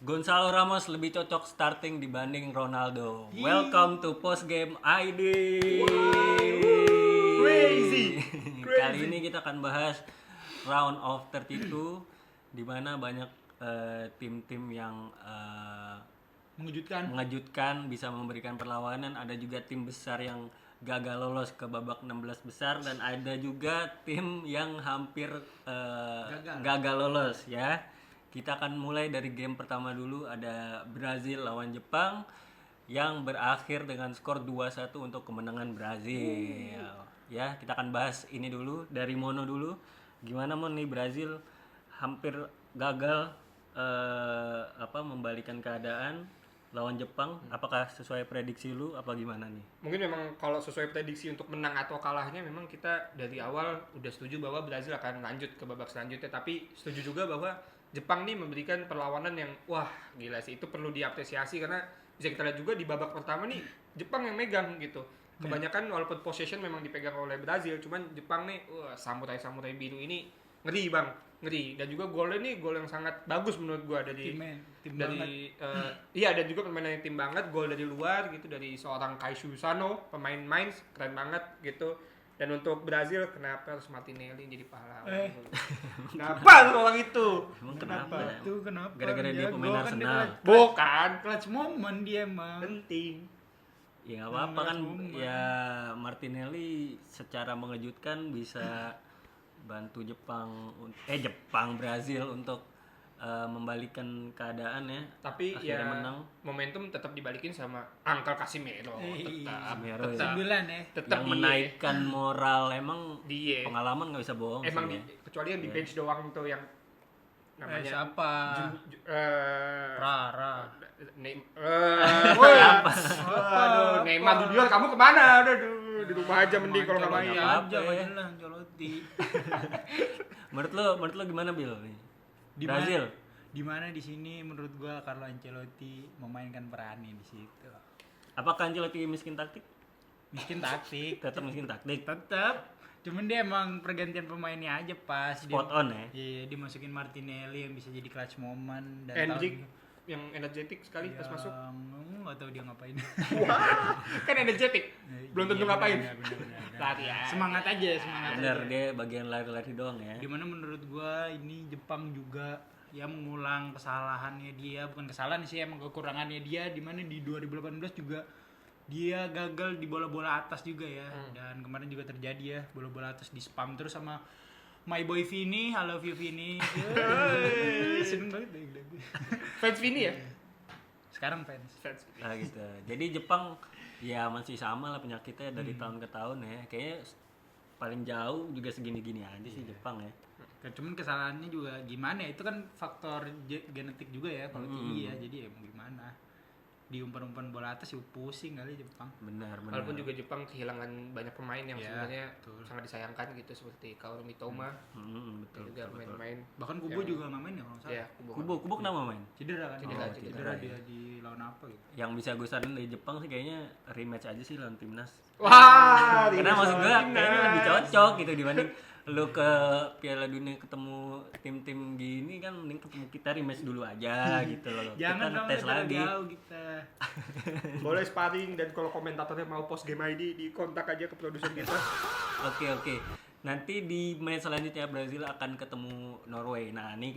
Gonzalo Ramos lebih cocok starting dibanding Ronaldo. Welcome to Post Game ID. Crazy. Kali ini kita akan bahas round of 32 di mana banyak tim-tim yang mengejutkan bisa memberikan perlawanan. Ada juga tim besar yang gagal lolos ke babak 16 besar dan ada juga tim yang hampir gagal lolos ya. Kita akan mulai dari game pertama dulu, ada Brazil lawan Jepang yang berakhir dengan skor 2-1 untuk kemenangan Brazil. Ya, kita akan bahas ini dulu dari Mono dulu. Gimana Mon nih Brazil hampir gagal membalikan keadaan lawan Jepang. Apakah sesuai prediksi lu apa gimana nih? Mungkin memang kalau sesuai prediksi untuk menang atau kalahnya memang kita dari awal udah setuju bahwa Brazil akan lanjut ke babak selanjutnya, tapi setuju juga bahwa Jepang nih memberikan perlawanan yang wah gila sih, itu perlu diapresiasi karena bisa kita lihat juga di babak pertama nih Jepang yang megang gitu. Kebanyakan walaupun possession memang dipegang oleh Brazil, cuman Jepang nih samurai biru ini ngeri bang, ngeri. Dan juga golnya nih gol yang sangat bagus menurut gua dari tim dari iya, dan juga permainan tim banget, gol dari luar gitu dari seorang Kaishu Sano, pemain Mainz, keren banget gitu. Dan untuk Brazil kenapa harus Martinelli jadi pahlawan? Kenapa orang itu? Emang kenapa? Itu kenapa? Gara-gara dia pemain gol kan Arsenal. Bukan Clutch moment dia emang. penting. Ya nggak apa-apa kan ya, Martinelli secara mengejutkan bisa bantu Jepang Brazil untuk membalikan keadaan ya. Tapi akhirnya ya menang. momentum tetap dibalikin sama Uncle Casemiro. Casemiro ya. Tetap 9 ya. tetap Yang dia. menaikkan moral emang Dia. pengalaman nggak bisa bohong Emang sih ya. kecuali yang di bench doang tuh yang namanya Siapa? Rara. Aduh, Neymar Junior kamu kemana? Aduh, di rumah aja mending kalau nggak main. aja lah Ancelotti. Menurut lo gimana Bil nih? Brazil. Di mana di sini menurut gua Carlo Ancelotti memainkan perannya di situ. Apakah Ancelotti miskin taktik? Miskin taktik. Tetap miskin taktik. Tetap. Cuman dia emang pergantian pemainnya aja pas. Spot on ya. Iya, dimasukin Martinelli yang bisa jadi clutch moment dan Hendrik yang energetik sekali pas masuk. Enggak tahu dia ngapain. Kan energetik. Belum tentu ngapain. Benar. Latihan. Semangat aja. Bener, dia bagian lari-lari doang ya. Dimana menurut gua ini Jepang juga ya mengulang kesalahannya dia, bukan kesalahan sih, emang kekurangannya dia, dimana di 2018 juga dia gagal di bola-bola atas juga ya. Dan kemarin juga terjadi ya, bola-bola atas di spam terus sama my boy Vini. I love you Vini. Seneng banget deh. Fans Vini ya? Sekarang fans. Nah gitu. Jadi Jepang ya masih sama lah penyakitnya dari tahun ke tahun ya. Kayaknya paling jauh juga segini-gini aja sih Jepang ya. Cuman kesalahannya juga gimana ya, itu kan faktor genetik juga ya kalau tinggi ya, jadi emang gimana di umpan-umpan bola atas ya pusing kali Jepang. Benar. Walaupun juga Jepang kehilangan banyak pemain yang Ya, sebenarnya betul. sangat disayangkan gitu, seperti Kaoru Mitoma Betul. juga main-main. Bahkan Kubo juga nggak main ya kalau nggak salah. Ya, Kubo kenapa main? Cedera kan? Cedera, dia di lawan apa gitu. Yang bisa gue saranin dari Jepang sih kayaknya rematch aja sih lawan timnas. Wah, Karena maksud gue kayaknya lebih cocok gitu dibanding lu ke Piala Dunia ketemu tim-tim gini kan, mending ketemu kita rematch dulu aja gitu loh. Jangan kita dong, tes lagi. jauh kita. boleh sparring, dan kalau komentatornya mau post game ID di kontak aja ke produser kita. Oke. Nanti di match selanjutnya Brazil akan ketemu Norway. Nah, ini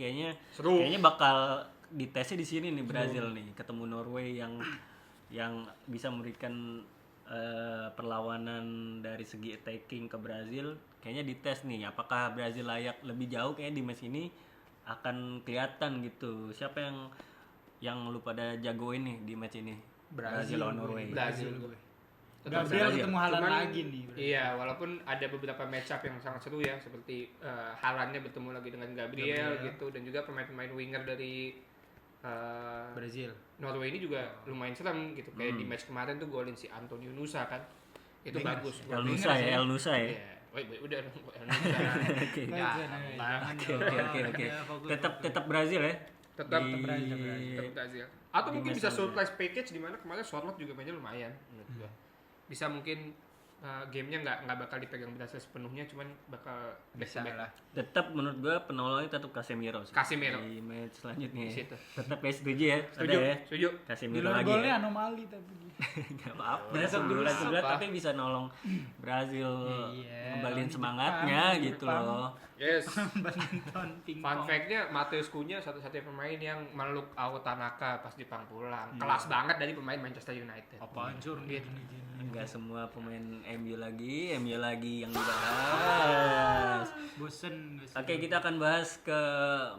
Seru. kayaknya bakal ditesnya di sini nih Brazil nih, ketemu Norway yang bisa memberikan perlawanan dari segi attacking ke Brazil. Kayaknya dites nih apakah Brazil layak lebih jauh. Kayaknya di match ini akan kelihatan gitu siapa yang lu pada jagoin nih di match ini. Brazil lawan Norway. Brazil. Gabriel ketemu Haaland Cuman, lagi nih. Iya, walaupun ada beberapa match up yang sangat seru ya, seperti Haalandnya bertemu lagi dengan Gabriel gitu, dan juga pemain-pemain winger dari Brazil. Norway ini juga lumayan serem gitu. Kayak di match kemarin tuh golin si Antonio Nusa kan. Itu bagus. El Nusa ya. Iya. Udah dong, El Nusa. Oke. Tetap Brazil ya. Tetap Di- Brazil. Atau di mungkin match bisa selanjutnya. surprise package di mana kemarin Sorloth juga mainnya lumayan menurut gua. Bisa mungkin gamenya nggak bakal dipegang Brazil sepenuhnya, cuman bakal back to Bisa back. lah. Tetap menurut gua penolongnya tetap Casemiro sih. Casemiro. Di match selanjutnya. Di situ. Tetap ya setuju ya. Setuju, Ada ya. setuju. Di Casemiro luar lagi golnya ya. anomali tapi. Gak apa-apa. Nggak Sebulan apa. tapi bisa nolong Brazil Iya, ngembalin lawan semangatnya Jepang, gitu Jepang. loh. Yes. Badminton, Fun pingpong. fact-nya Mateus Cunha satu-satunya pemain yang meluk Ao Tanaka pas Jepang pulang. Kelas banget dari pemain Manchester United. Apaan sur Gitu. Enggak semua pemain MU lagi yang dibahas. Bosen guys. Oke, kita akan bahas ke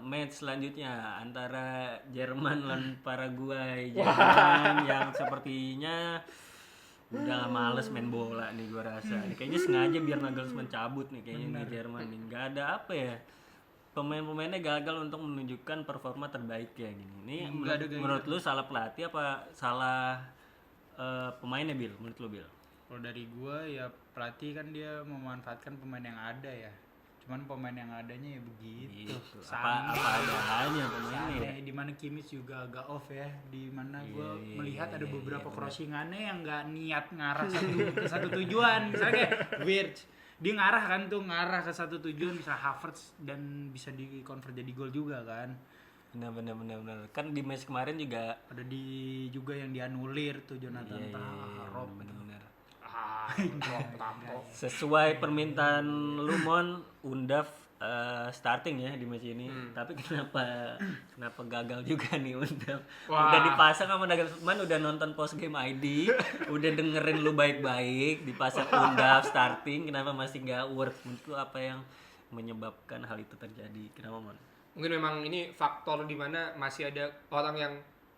match selanjutnya antara Jerman lawan Paraguay. Jerman yang sepertinya udah males main bola nih gua rasa. Ini kayaknya sengaja biar Nagelsmann cabut nih kayaknya nih Jerman nih. Enggak ada apa ya. Pemain-pemainnya gagal untuk menunjukkan performa terbaik ya gini. Ini Nggak ada menurut lu salah pelatih apa salah pemainnya Bil? Menurut lu Bil? Kalau dari gua ya pelatih kan dia memanfaatkan pemain yang ada ya. Cuman pemain yang adanya ya begitu. Gitu. Apa adanya pemainnya ya? Di mana Kimmich juga agak off ya. Di mana gua Iya, melihat ada iya, beberapa iya, crossingannya yang nggak niat ngarah ke satu tujuan. Misalnya kayak Wirtz, dia ngarah ke satu tujuan, bisa Havertz dan bisa di-convert jadi gol juga kan. Benar. Kan di match kemarin juga Ada juga yang dianulir tuh Jonathan Tah, Rob. benar. Tato. Sesuai permintaan Lumon, Undaf starting ya di match ini. Tapi kenapa gagal juga nih Undaf? Wah. Udah dipasang sama Nagelsmann, udah nonton post game ID, udah dengerin lu baik-baik, dipasang Undaf starting, kenapa masih nggak work? Menurut lu apa yang menyebabkan hal itu terjadi? Kenapa Mon? Mungkin memang ini faktor di mana masih ada orang yang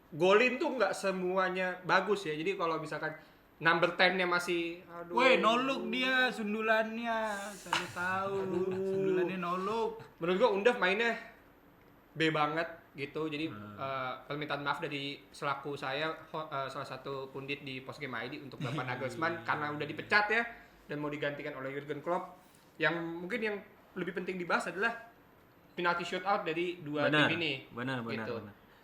golin tuh nggak semuanya bagus ya. Jadi kalau misalkan number 10-nya masih aduh. Woi, no look dia sundulannya. Saya tahu. Sundulannya no look. Menurut gua Undaf mainnya B banget gitu. Jadi permintaan maaf dari selaku saya salah satu pundit di Post Game ID untuk Bapak Nagelsmann karena udah dipecat ya dan mau digantikan oleh Jurgen Klopp. Yang mungkin yang lebih penting dibahas adalah penalti shootout dari dua tim ini. Benar.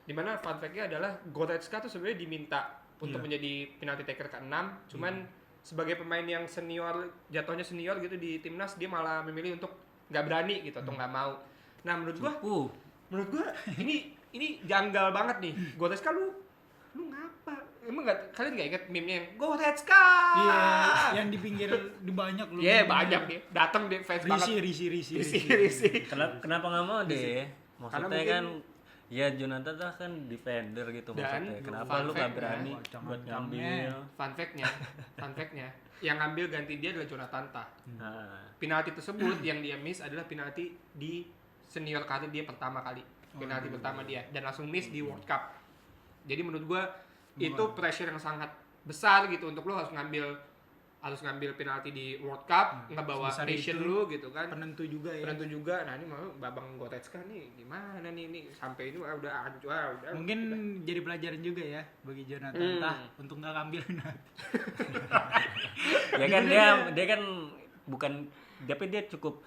Dimana fun fact-nya adalah Goretzka tuh sebenarnya diminta untuk menjadi penalti taker ke-6, cuman sebagai pemain yang senior, jatuhnya senior gitu di timnas, dia malah memilih untuk nggak berani gitu atau nggak mau. Nah menurut gua ini janggal banget nih. Goretzka lu ngapa? Emang kalian nggak ingat meme-nya yang Goretzka? Iya, yang di pinggir di banyak lu. Iya banyak ya, datang deh fans banget. Risi. Kenapa nggak mau deh? Maksudnya mungkin- kan ya Jonathan kan defender gitu Dan maksudnya. Kenapa fun lu gak fact-nya, berani buat ngambil? Fun fact-nya, yang ngambil ganti dia adalah Jonathan Tah. Nah, Penalti tersebut yang dia miss adalah penalti di senior karir dia pertama kali. Penalti pertama dia dan langsung miss di World Cup. Jadi menurut gua itu pressure yang sangat besar gitu untuk lo harus ngambil penalti di World Cup, ngebawa Sebesar nation itu. lu gitu kan. Penentu juga ya. Penentu juga. Nah, ini mau Babang Goretzka nih gimana nih ini sampai ini udah hancur udah. Mungkin jadi pelajaran juga ya bagi Jonathan Tah untuk nggak ngambil penalti. ya kan dia kan bukan tapi dia cukup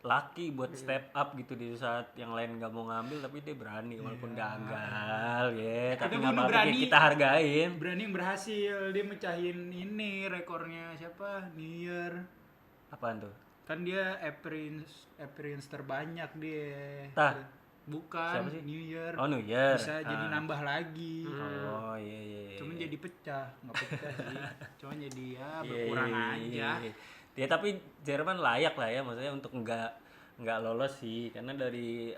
laki buat step up gitu di saat yang lain nggak mau ngambil tapi dia berani walaupun gagal ya tapi nggak bunuh apa-apa berani. kita hargain. Berani yang berhasil, dia mecahin ini rekornya siapa? Neuer. Apaan tuh? Kan dia appearance terbanyak dia. Tah. Bukan Siapa sih? Neuer. Oh Neuer. Bisa jadi nambah lagi. Oh iya. Cuman jadi pecah, nggak pecah sih. Cuman jadi ya Iya, berkurang iya. aja. Ya tapi Jerman layak lah ya maksudnya untuk nggak lolos sih karena dari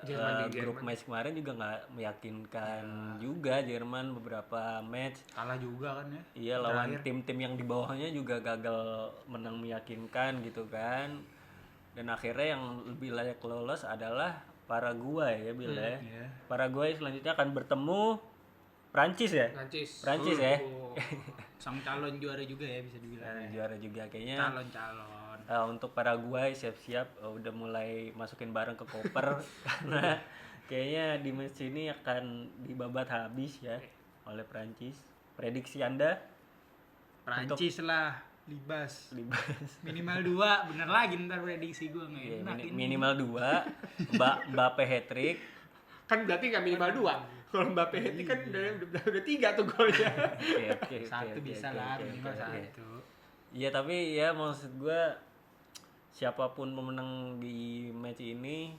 grup match kemarin juga nggak meyakinkan juga Jerman beberapa match. Kalah juga kan ya. Iya lawan tim-tim yang di bawahnya juga gagal menang meyakinkan gitu kan. Dan akhirnya yang lebih layak lolos adalah Paraguay ya Bil ya. Iya. Paraguay selanjutnya akan bertemu Prancis ya. Prancis ya. Sang calon juara juga ya bisa dibilang. Ya. Juara juga kayaknya. Calon. Untuk Paraguay siap-siap udah mulai masukin barang ke koper karena kayaknya di match ini akan dibabat habis ya oleh Prancis. Prediksi Anda? Prancis lah, libas. Libas. Minimal 2, bener lagi ntar prediksi gue nggak Iya, enak ini. minimal 2. Mbappe hat-trick. Kan berarti nggak minimal 2. Kalau Mbappe itu kan udah 3 tuh golnya. Oke. Satu bisa lah, minimal oke. satu. Ya tapi ya maksud gue siapapun pemenang di match ini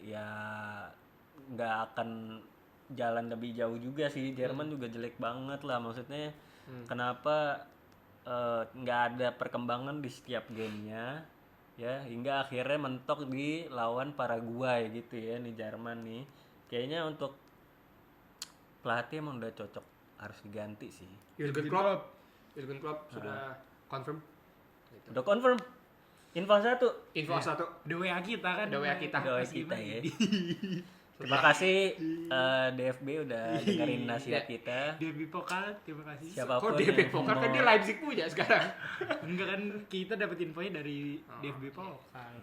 ya nggak akan jalan lebih jauh juga sih. Jerman juga jelek banget lah maksudnya. Kenapa nggak ada perkembangan di setiap gamenya ya hingga akhirnya mentok di lawan Paraguay gitu ya nih Jerman nih. Kayaknya untuk pelatih emang udah cocok harus diganti sih. Jurgen Klopp sudah confirm. Gitu. Udah confirm. Info 1. Info 1. The WA kita kan. The WA kita. Doa kita ya. Terima kasih DFB udah dengerin nasihat kita. DFB Pokal, terima kasih. Siapapun Kok DFB yang Pokal kan mau- dia Leipzig punya sekarang. Enggak kan kita dapat infonya dari DFB Pokal.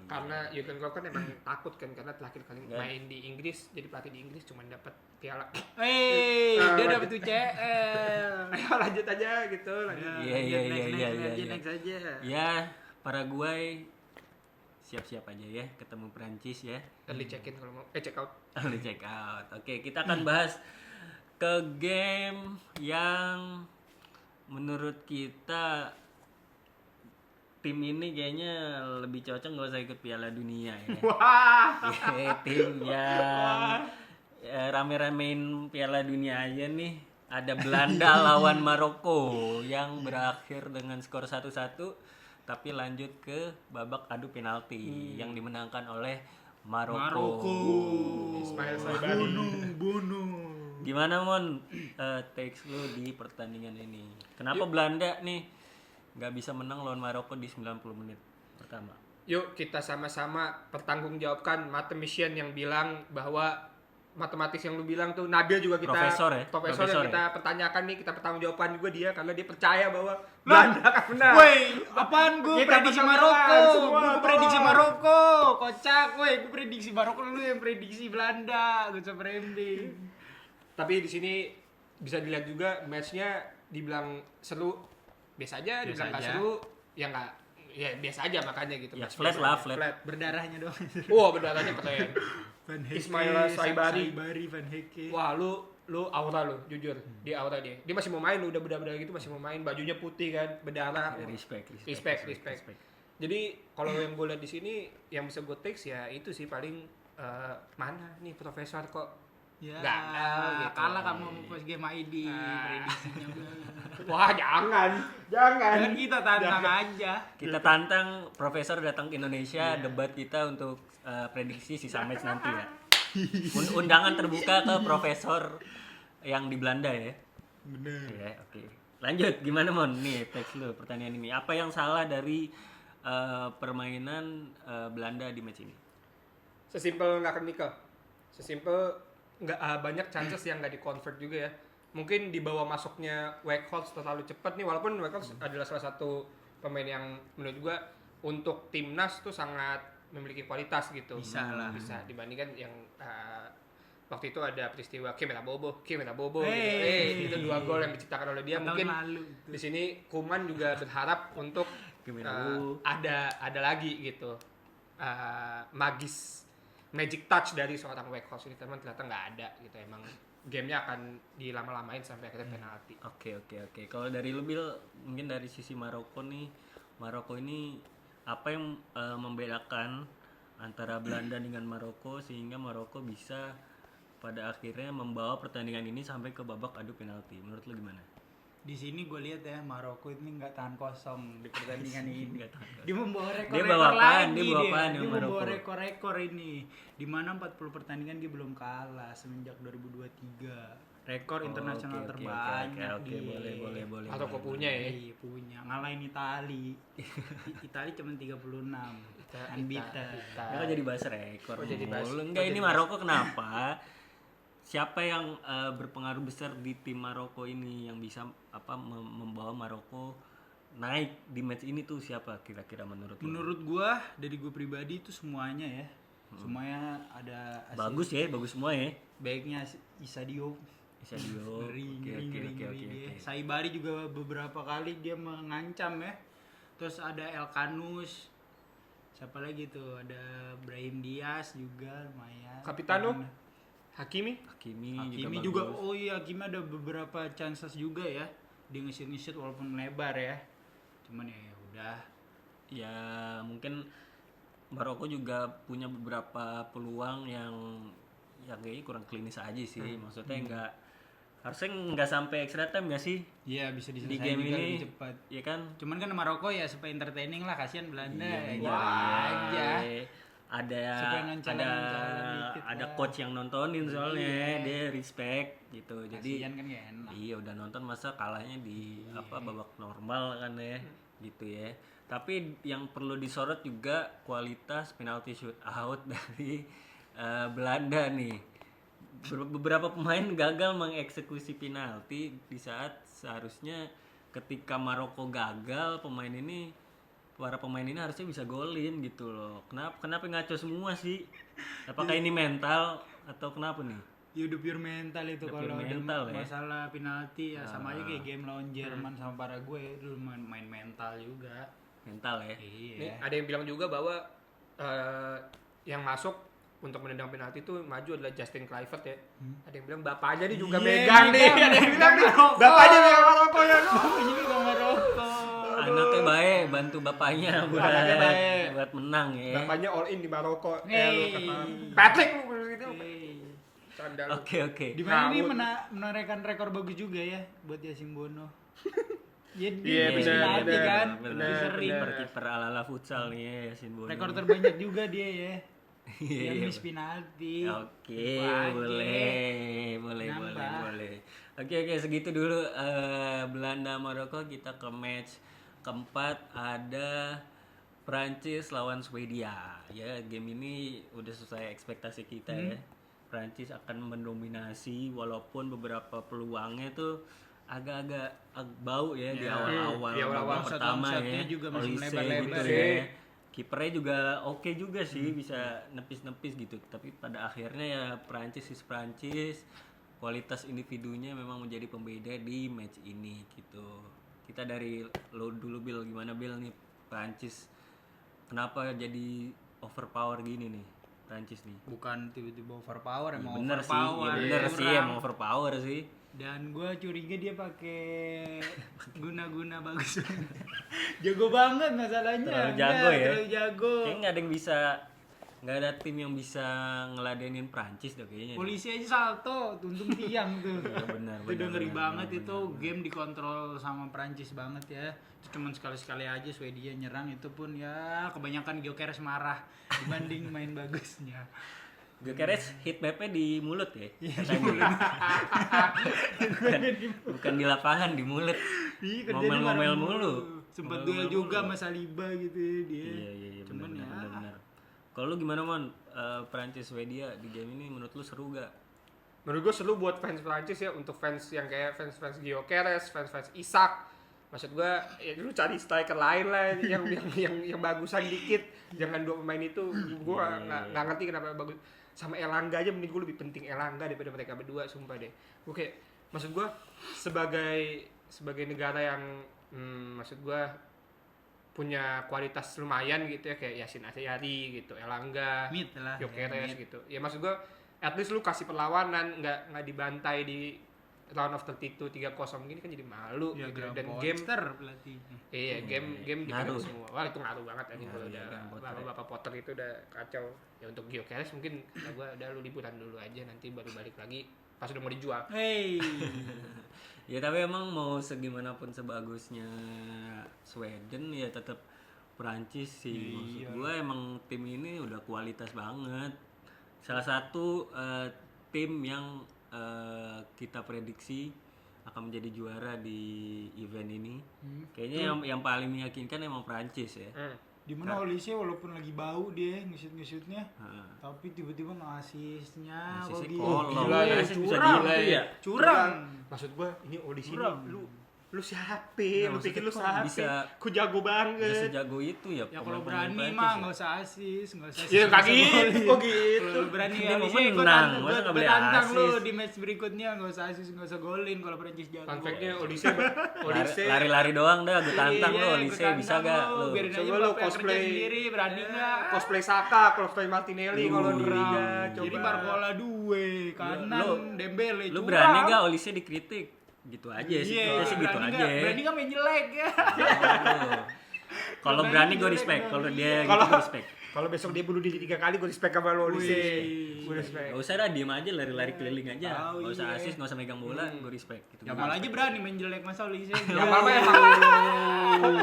Karena Jurgen Klopp kan emang takut kan karena terakhir kali Kan. main di Inggris jadi pelatih di Inggris cuma dapat piala. Dia dapat UCL. Ayo lanjut aja gitu. Lanjut. Iya. Next aja. Ya, Paraguay siap-siap aja ya ketemu Prancis ya. Early check in kalau mau check out. Early check out. Oke, kita akan bahas ke game yang menurut kita tim ini kayaknya lebih cocok nggak usah ikut Piala Dunia ya. Wah. Tim yang rame-ramein Piala Dunia aja nih. Ada Belanda lawan Maroko yang berakhir dengan skor 1-1 tapi lanjut ke babak adu penalti yang dimenangkan oleh Maroko. Ismail Saibari. Bunuh. Gimana Mon takes lu di pertandingan ini? Kenapa Belanda nih nggak bisa menang lawan Maroko di 90 menit pertama? Yuk kita sama-sama pertanggungjawabkan mathematician yang bilang bahwa matematis yang lu bilang tuh Nabil juga kita Profesor ya? profesor Profesor yang kita ya? pertanyakan nih, kita pertanggungjawabkan juga dia karena dia percaya bahwa Belanda akan menang. Woi, apaan gue Kita prediksi menang Maroko? semua, Gue prediksi tolong. Maroko. Kocak, woi, gue prediksi Maroko, lu yang prediksi Belanda. Gue coba branding. Tapi di sini bisa dilihat juga matchnya dibilang seru, biasa aja, dibilang nggak aja. seru, ya nggak, ya biasa aja makanya gitu. Ya, Match flat biasa lah, aja, flat. Berdarahnya doang. Wah berdarahnya keren. Van Heke, Ismail Saibari. Van Heke. Wah lu aura lu jujur di aura dia masih mau main lu udah berdarah gitu masih mau main bajunya putih kan berdarah. Respect. Jadi kalau yang gue lihat di sini yang bisa gue teks ya itu sih paling mana nih profesor kok Ya, gagal gitu. kalah kamu sama Pos Game ID prediksinya. Wah jangan Kan kita tantang aja. Kita tantang Profesor datang ke Indonesia debat kita untuk prediksi sisa match nanti ya. Undangan terbuka ke Profesor yang di Belanda ya. Bener. Ya, oke. Lanjut gimana Mon? Nih teks lu pertanyaan ini. Apa yang salah dari permainan Belanda di match ini? sesimpel nggak clinical, sesimpel nggak banyak chances yang nggak di-convert juga ya. Mungkin di bawah masuknya Weghorst terlalu cepat nih, walaupun Weghorst adalah salah satu pemain yang menurut gua untuk timnas tuh sangat memiliki kualitas gitu. Bisa lah. Bisa dibandingkan yang waktu itu ada peristiwa Kimera Bobo gitu. Itu 2 gol yang diciptakan oleh dia. Tahun Mungkin lalu itu. di sini Kuman juga berharap untuk ada lagi gitu magic touch dari seorang Weghorst ini, teman ternyata nggak ada gitu. Emang gamenya akan dilama-lamain sampai akhirnya penalti. Oke. Kalau dari lu Bil, mungkin dari sisi Maroko nih, Maroko ini apa yang membedakan antara Belanda dengan Maroko sehingga Maroko bisa pada akhirnya membawa pertandingan ini sampai ke babak adu penalti? Menurut lu gimana? Di sini gue lihat ya Maroko ini nggak tahan kosong di pertandingan ini. Nggak tahan kosong. Dia membawa Dia rekor-rekor bawa apaan? lagi Dia bawa apaan Dia yang membawa Maroko? rekor-rekor ini. Di mana 40 pertandingan dia belum kalah semenjak 2023. Rekor internasional terbanyak Oke, boleh. Maroko punya ya. Iya, punya. Ngalahin Itali. Itali cuma 36. Unbeaten. Ya kok jadi bahas rekor? Kok jadi bahas- mulu? Enggak, ini Maroko kenapa? Siapa yang berpengaruh besar di tim Maroko ini yang bisa membawa Maroko naik di match ini tuh siapa kira-kira menurut lu? Menurut gua, dari gua pribadi itu semuanya ya. Semuanya ada Bagus semua ya. baiknya Isadio. Isadio. Ngeri dia. Saibari juga beberapa kali dia mengancam ya. Terus ada Elkanus. Siapa lagi tuh? Ada Brahim Diaz juga lumayan. Capitano? Hakimi Hakimi juga bagus. oh iya Hakimi ada beberapa chances juga ya. Dia nge-shoot walaupun melebar ya. Cuman ya udah. Ya mungkin Maroko juga punya beberapa peluang yang kayaknya kurang klinis aja sih. Maksudnya nggak harusnya nggak sampai extra time nggak sih Iya bisa di diselesaikan game juga ini? lebih cepat. Ya kan? Cuman kan Maroko ya supaya entertaining lah, kasihan Belanda Iya, ya aja. Ada Supaya ngoncolan dikit ada lah. coach yang nontonin soalnya dia respect gitu. Jadi Kasihan kan gak enak. iya udah nonton masa kalahnya di babak normal kan ya gitu ya. Tapi yang perlu disorot juga kualitas penalti shoot out dari Belanda nih. Beberapa pemain gagal mengeksekusi penalti di saat seharusnya ketika Maroko gagal para pemain ini harusnya bisa golin gitu loh. Kenapa ngaco semua sih? Apakah ini mental atau kenapa nih? Ya udah pure mental itu Udah kalau pure ada mental ya. masalah penalti ya sama aja kayak game lawan Jerman sama Paraguay dulu main mental juga. Mental ya. Iya. Nih, ada yang bilang juga bahwa yang masuk untuk menendang penalti itu maju adalah Justin Kluivert ya. Ada yang bilang bapaknya nih juga Iya, megang nih. megang. Ada yang bilang nih Maroko. bapaknya megang Maroko ya. Ini juga Maroko. Anaknya baik, bantu bapaknya Anaknya baik. buat menang ya. Bapaknya all in di Maroko. Lu Hey. kata Patrick lu gitu. Sandal. Oke. Di mana ini Ngawut. menorehkan rekor bagus juga ya buat Yasin Bono. Ya Iya, habis benar, penalti benar, kan, benar, lebih sering. Kiper ala-ala futsal nih ya, Yasin Bono. Rekor terbanyak juga dia ya. Iya, Yang iya. miss penalti. Oke, Lupa aja. boleh. Nambah. Oke, segitu dulu Belanda Maroko. Kita ke match keempat ada Prancis lawan Swedia. Ya, game ini udah sesuai ekspektasi kita ya. Prancis akan mendominasi walaupun beberapa peluangnya tuh agak-agak bau ya di awal-awal di awal-awal. babak pertama Shot-on-shotnya ya. juga masih Olise melebar-lebar gitu ya. Kipernya juga oke juga sih, bisa nepis-nepis gitu. Tapi pada akhirnya ya Prancis kualitas individunya memang menjadi pembeda di match ini gitu. Kita dari lo dulu Bill, gimana Bill nih Prancis kenapa jadi overpower gini nih Prancis nih? Bukan tiba-tiba overpower, emang Bener sih, overpower. ya bener sih Kurang. emang overpower sih. Dan gue curiga dia pakai guna-guna bagus. Jago banget masalahnya. Terlalu jago ya? Terlalu jago. Kayaknya nggak ada tim yang bisa ngeladenin Prancis tuh kayaknya. Polisi aja salto, tuntung tiang tuh. Iya, benar, Itu udah ngeri benar, banget benar, itu game dikontrol sama Prancis banget ya. Itu cuman sekali-sekali aja Swedia nyerang, itu pun ya kebanyakan Gyökeres marah dibanding main bagusnya. Gyökeres hit mapnya di mulut ya? Iya, Katanya. bukan di lapangan, di mulut. Iya, kerjanya Ngomel-ngomel marah mulu. Sempet Ngomel-ngomel duel juga mulu. sama Saliba gitu ya dia. Iya, Cuman benar. Kalau lu gimana Mon? Prancis Swedia di game ini menurut lu seru gak? Menurut gue seru buat fans Prancis ya, untuk fans yang kayak fans Gyökeres, fans Isak. Maksud gue ya lu cari striker lain lah yang bagusan dikit. Jangan dua pemain itu. Gue nggak ngerti kenapa bagus. Sama Elanga aja menurut gue lebih penting Elanga daripada mereka berdua, sumpah deh. Oke, maksud gue sebagai negara yang maksud gue punya kualitas lumayan gitu ya, kayak Yasin Asyari gitu, Elanga, Mid lah. Gyökeres Mid. gitu. Ya maksud gue at least lu kasih perlawanan, nggak dibantai di round of 32 3-0 gini kan jadi malu Ya, gitu. Graham Dan game Potter pelatihnya. iya game Ngaruh. dipilih semua. Wah itu ngaruh banget anjing Ngaruh kalau ya, udah Graham Potter. Bapak Potter itu udah kacau. Ya untuk Gyökeres mungkin kata gua udah lu liburan dulu aja, nanti baru balik lagi pas udah mau dijual. Hey. Ya tapi emang mau segimanapun sebagusnya Sweden ya tetap Prancis sih. Maksud gue emang tim ini udah kualitas banget. Salah satu tim yang kita prediksi akan menjadi juara di event ini. Kayaknya yang paling meyakinkan emang Prancis ya. Di mana Olise walaupun lagi bau dia ngesut-ngesutnya, Heeh. tapi tiba-tiba ngasisnya Asisnya gitu. kolong. Gila ya, Asis bisa curang. gila ya. Curang. Maksud gua ini audisi Curang. lu siapa? Lu maksudnya pikir lu kok siapa? bisa- Ku jago Bisa banget. sejago itu ya. Ya kalau pemain-pemain berani Prancis mah ya. nggak usah asis, nggak usah. Ya nggak kak usah gitu, golin. kok gitu. Kalau berani Dia mau Olise, menang, masa nggak gua boleh tantang lu asis? di match berikutnya nggak usah asis, nggak usah golin kalau Prancis jago. Fun fact-nya Olise Lari-lari doang dah, gue tantang Iya, lo, gua Olise tantang bisa gak lu, lo? biarin aja Coba lu Mbappe kerja cosplay. sendiri, berani nggak? cosplay Saka, cosplay Martinelli kalau di Liga. Coba. Jadi Barcola 2, kanan Lu- Dembele. Lu curang. berani gak Olise dikritik? gitu aja sih. Iya, Kita sih gitu berani aja. berani nggak main jelek ya. Kalau berani gue respect, kalau dia gitu Kalau- gue respect. Kalau besok dia bunuh diri 3 kali, gue respect sama lo, Olise. Wih. Gue respect. Gak usah dah, diem aja, lari-lari keliling aja. Oh, Gak usah iya. asis, gak usah megang bola, gue respect. Gitu. Yamal aja berani main jelek masa Olise. Yamal mah emang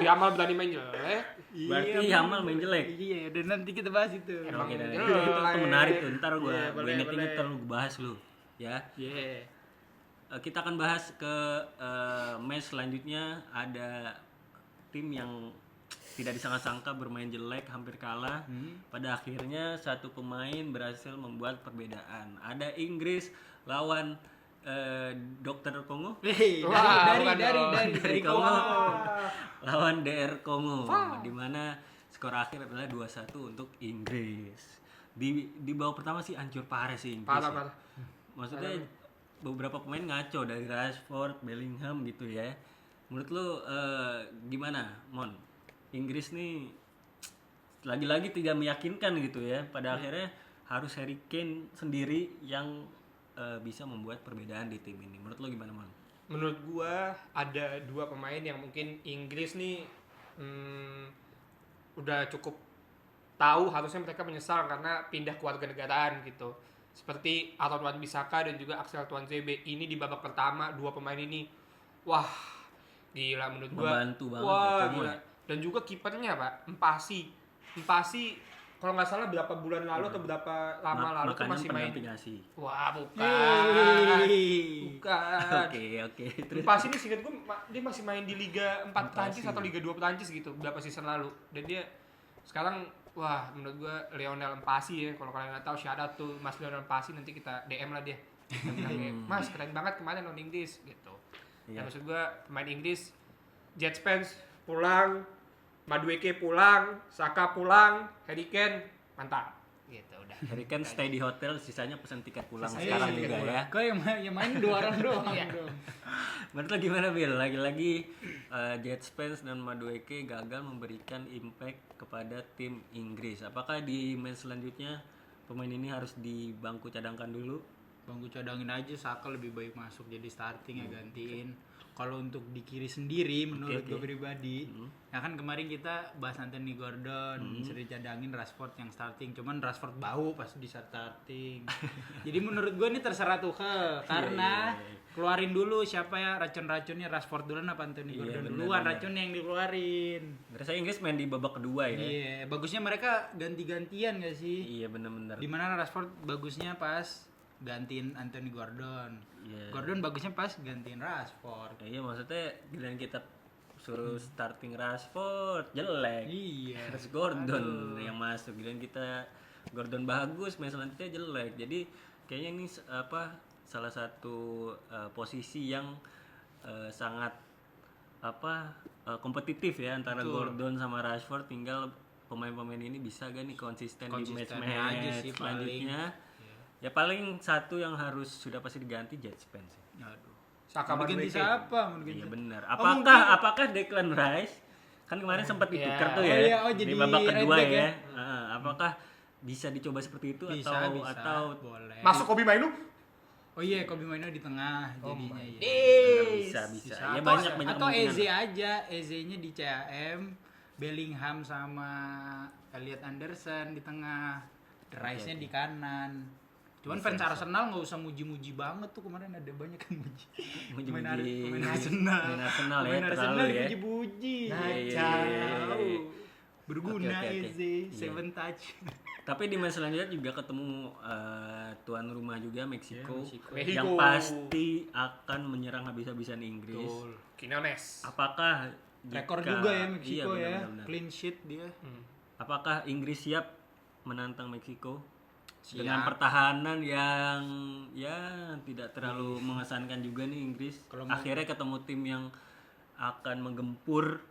Yamal berani main jelek. Berarti Iya, Yamal main jelek. Iya, dan nanti kita bahas itu. Emang Oke, dah. jelek. Itu menarik tuh, ntar gue Iya, boleh, inget-inget boleh. ntar lu bahas lu. Ya, Iya. Kita akan bahas ke match selanjutnya. Ada tim yang tidak disangka-sangka bermain jelek, hampir kalah. Pada akhirnya satu pemain berhasil membuat perbedaan. Ada Inggris lawan Dokter Kongo. Hei, Wah, dari bukan dong. dari Kongo. Kongo. Lawan DR Kongo, di mana skor akhir adalah 2-1 untuk Inggris. Di babak pertama sih hancur parah sih Inggris. Parah, ya. parah. Maksudnya beberapa pemain ngaco dari Rashford, Bellingham gitu ya. Menurut lu gimana, Mon? Inggris nih lagi-lagi tidak meyakinkan gitu ya. Pada akhirnya harus Harry Kane sendiri yang bisa membuat perbedaan di tim ini. Menurut lu gimana, Mon? Menurut gua ada 2 pemain yang mungkin Inggris nih udah cukup tahu harusnya mereka menyesal karena pindah kewarganegaraan gitu. Seperti Aaron Wan-Bissaka dan juga Axel Tuanzebe. Ini di babak pertama 2 pemain ini wah gila menurut gua. Membantu banget Wah ya, gila. Dan juga kipernya Pak, Empasi kalau nggak salah berapa bulan lalu atau berapa lama lalu tuh Makanan masih main. pendamping ASI. Wah, bukan. Hei. Bukan. Oke. Terus Pas ini singkat gue dia masih main di Liga 4 Prancis atau Liga 2 Prancis gitu beberapa season lalu. Dan dia sekarang wah menurut gue Lionel Empasi ya, kalau kalian nggak tahu shout out tuh Mas Lionel Empasi, nanti kita DM lah dia. Mas keren banget kemarin lawan Inggris gitu. Iya. Dan maksud gue pemain Inggris Jet Spence pulang, Madueke pulang, Saka pulang, Harry Kane mantap gitu udah. Harry Kane stay di hotel, sisanya pesan tiket pulang Iya, sekarang iya, juga iya. ya. Kok yang main 2 orang doang. Iya. dong. Menurut lo gimana Bill? Lagi-lagi Jet Spence dan Madueke gagal memberikan impact kepada tim Inggris. Apakah di match selanjutnya pemain ini harus di bangku cadangkan dulu? Bangku cadangin aja, Saka lebih baik masuk jadi starting ya, gantiin. Kalau untuk di kiri sendiri menurut Oke. gue pribadi, ya kan kemarin kita bahas Anthony Gordon, sering cadangin Rashford yang starting, cuman Rashford bau pas di starting. Jadi menurut gue ini terserah Tuchel karena iya. keluarin dulu siapa ya racun-racunnya, Rashford duluan apa Anthony Iya, Gordon bener, duluan, bener. racunnya yang dikeluarin. Ngerasa Inggris main di babak kedua ya? Iya, bagusnya mereka ganti-gantian gak sih? Iya bener-bener. Dimana Rashford bagusnya pas gantiin Anthony Gordon. Iya. Gordon bagusnya pas gantiin Rashford. Iya maksudnya giliran kita suruh starting Rashford jelek. Iya. Harus Gordon yang masuk. Giliran kita Gordon bagus, main selanjutnya jelek. Jadi kayaknya ini salah satu posisi yang sangat kompetitif ya antara Betul. Gordon sama Rashford. Tinggal pemain-pemain ini bisa gak nih konsisten di Konsistennya match-match aja sih selanjutnya. Ya paling satu yang harus sudah pasti diganti Jet Spence. Aduh. Saka Mau ganti Madueke. siapa? Mau ganti Iya siapa? benar. Oh, mungkin- Apakah Declan Rice kan kemarin sempat ditukar iya. tuh Oh ya iya, oh di jadi babak kedua right back ya. ya? Apakah bisa dicoba seperti itu Bisa, atau boleh. Masuk Kobe Mainu? Oh iya, Kobe Mainoo di tengah jadinya ya. bisa. Ya Atau, banyak atau kemungkinan. Eze aja, Eze-nya di CAM, Bellingham sama Elliot Anderson di tengah, Rice-nya di kanan. Cuman fans Arsenal nggak usah muji-muji banget tuh, kemarin ada banyak yang muji. Muji-muji. Pemain Arsenal. Pemain Arsenal ya, Pemain terlalu Arsenal ya. dipuji-puji. Iya. Berguna Oke. Eze, Iya. seven touch. Tapi di match selanjutnya juga ketemu tuan rumah juga Meksiko, Meksiko. yang Mexico. pasti akan menyerang habis-habisan Inggris. Betul. Quinones. Apakah Rekor jika- juga ya Meksiko iya, ya, benar-benar. clean sheet dia. Apakah Inggris siap menantang Meksiko Siap. dengan pertahanan yang ya tidak terlalu mengesankan juga nih Inggris? Kalau mau- Akhirnya ketemu tim yang akan menggempur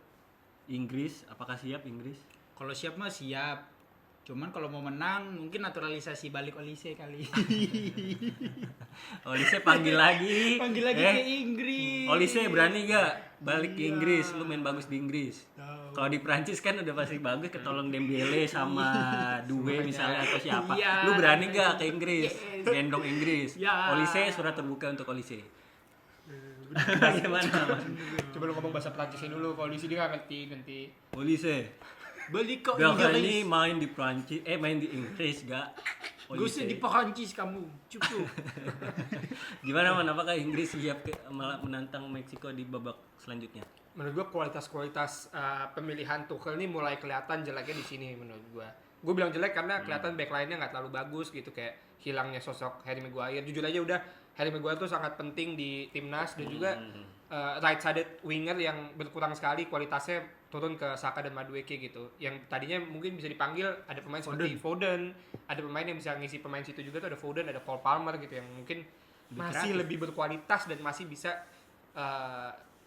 Inggris. Apakah siap Inggris? Kalau siap mah siap. Cuman kalau mau menang mungkin naturalisasi balik Olise kali. Olise panggil lagi. Panggil lagi ke Inggris. Olise berani gak balik ke Inggris? Lu main bagus di Inggris. Tahu. Kalau di Prancis kan udah pasti bagus, ketolong Dembele sama Due misalnya atau siapa. Iya. Lu berani gak ke Inggris? Gendong Inggris. Ya. Olise surat terbuka untuk Olise. Gimana? Coba lu ngomong bahasa Prancisnya dulu, kalau di sini nggak ngerti. Polisi. Balik kok Gak Inggris. ini main di Prancis, main di Inggris gak? Gue sih di Perancis kamu. Cukup. Gimana man? Apakah Inggris siap menantang Meksiko di babak selanjutnya? Menurut gua kualitas pemilihan Tuchel ini mulai kelihatan jeleknya di sini menurut gua. Gue bilang jelek karena kelihatan backline-nya nggak terlalu bagus gitu, kayak hilangnya sosok Harry Maguire. Jujur aja udah Harry Maguire tuh sangat penting di timnas, dan juga right sided winger yang berkurang sekali kualitasnya, turun ke Saka dan Madueke gitu. Yang tadinya mungkin bisa dipanggil, ada pemain seperti Foden, ada pemain yang bisa ngisi pemain situ juga tuh, ada Foden, ada Cole Palmer gitu, yang mungkin masih lebih berkualitas dan masih bisa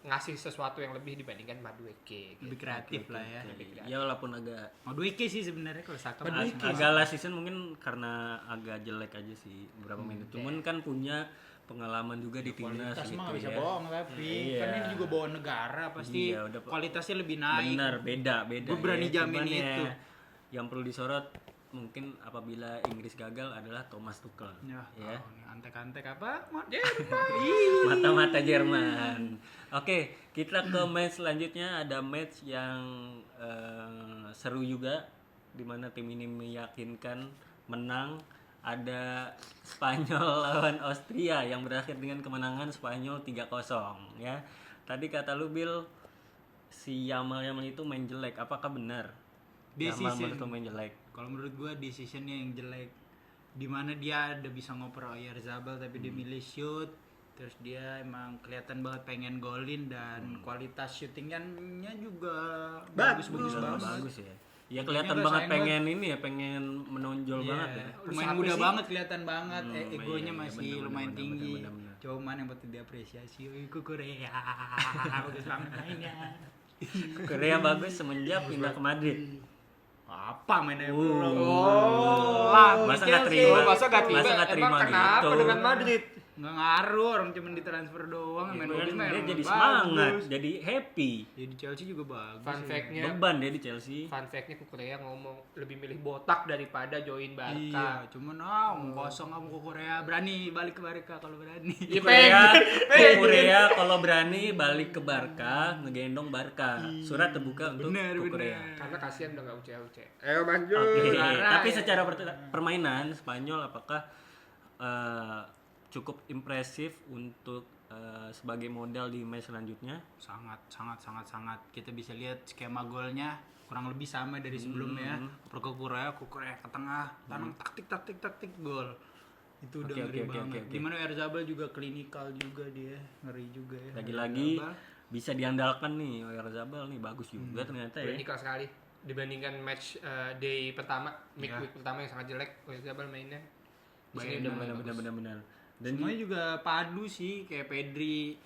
ngasih sesuatu yang lebih dibandingkan Madueke gitu. Lebih kreatif lah ya. Ya walaupun agak Madueke sih sebenarnya kalau Saka. agak last season mungkin karena agak jelek aja sih beberapa menit. Cuman kan punya pengalaman juga di timnas Kualitas gitu mah nggak bisa ya. bohong tapi Iya. kan ini juga bawa negara pasti Iya, udah kualitasnya lebih naik. Benar, beda. Gue berani ya. jamin Cuman itu. Yang perlu disorot mungkin apabila Inggris gagal adalah Thomas Tuchel. Ya, Ya. ini antek-antek apa? Mata-mata Jerman. Oke, kita ke match selanjutnya. Ada match yang seru juga, di mana tim ini meyakinkan menang. Ada Spanyol lawan Austria yang berakhir dengan kemenangan Spanyol 3-0 ya. Tadi kata lu Bill, si Yamal itu main jelek. Apakah benar? Yamal menurut lu main jelek. Kalau menurut gue decisionnya yang jelek, dimana dia ada bisa ngoper Oyarzabal tapi dia milih shoot, terus dia emang kelihatan banget pengen golin, dan kualitas syutingnya juga bagus Ya. Ya kelihatan Ini banget sayang pengen ini ya, pengen menonjol banget ya. Pemain Siapa muda sih? banget, kelihatan banget, egonya iya, masih bener, lumayan bener, tinggi. bener. Cuman yang patut diapresiasi itu Korea. Bagus banget mainnya. Korea bagus semenjak pindah ke Madrid. Apa mainnya Masa nggak terima? Masa nggak terima? Masa nggak terima Emang kenapa gitu? dengan Madrid? nggak ngaruh, orang cuma ditransfer doang, main bagus, main Dia jadi bagus. semangat, jadi happy. Jadi Chelsea juga bagus. Fun ya. fact-nya, Beban dia di Chelsea. Korea ngomong lebih milih botak daripada join Barca. Iya, cuman mau kosong kamu ke Korea, berani balik ke Barca kalau berani. Iya, Korea kalau berani balik ke Barca, ngegendong Barca. Surat terbuka untuk Bener, ke Korea. bener. Karena kasihan udah nggak uce-uce. Ayo lanjut. Oke, Parah, tapi ya. secara permainan Spanyol apakah cukup impresif untuk sebagai modal di match selanjutnya? sangat kita bisa lihat skema golnya kurang lebih sama dari sebelumnya. Oper ke Korea ke tengah, tanam taktik gol. Itu udah Oke, ngeri oke, banget. oke. Dimana Oyarzabal juga klinikal juga, dia ngeri juga ya. Lagi-lagi Oyarzabal. bisa diandalkan nih Oyarzabal nih, bagus juga ternyata ya. Klinikal sekali dibandingkan match day pertama, week pertama yang sangat jelek. Oyarzabal mainnya di sini udah mulai bagus. Benar. Dan Semuanya juga padu sih, kayak Pedri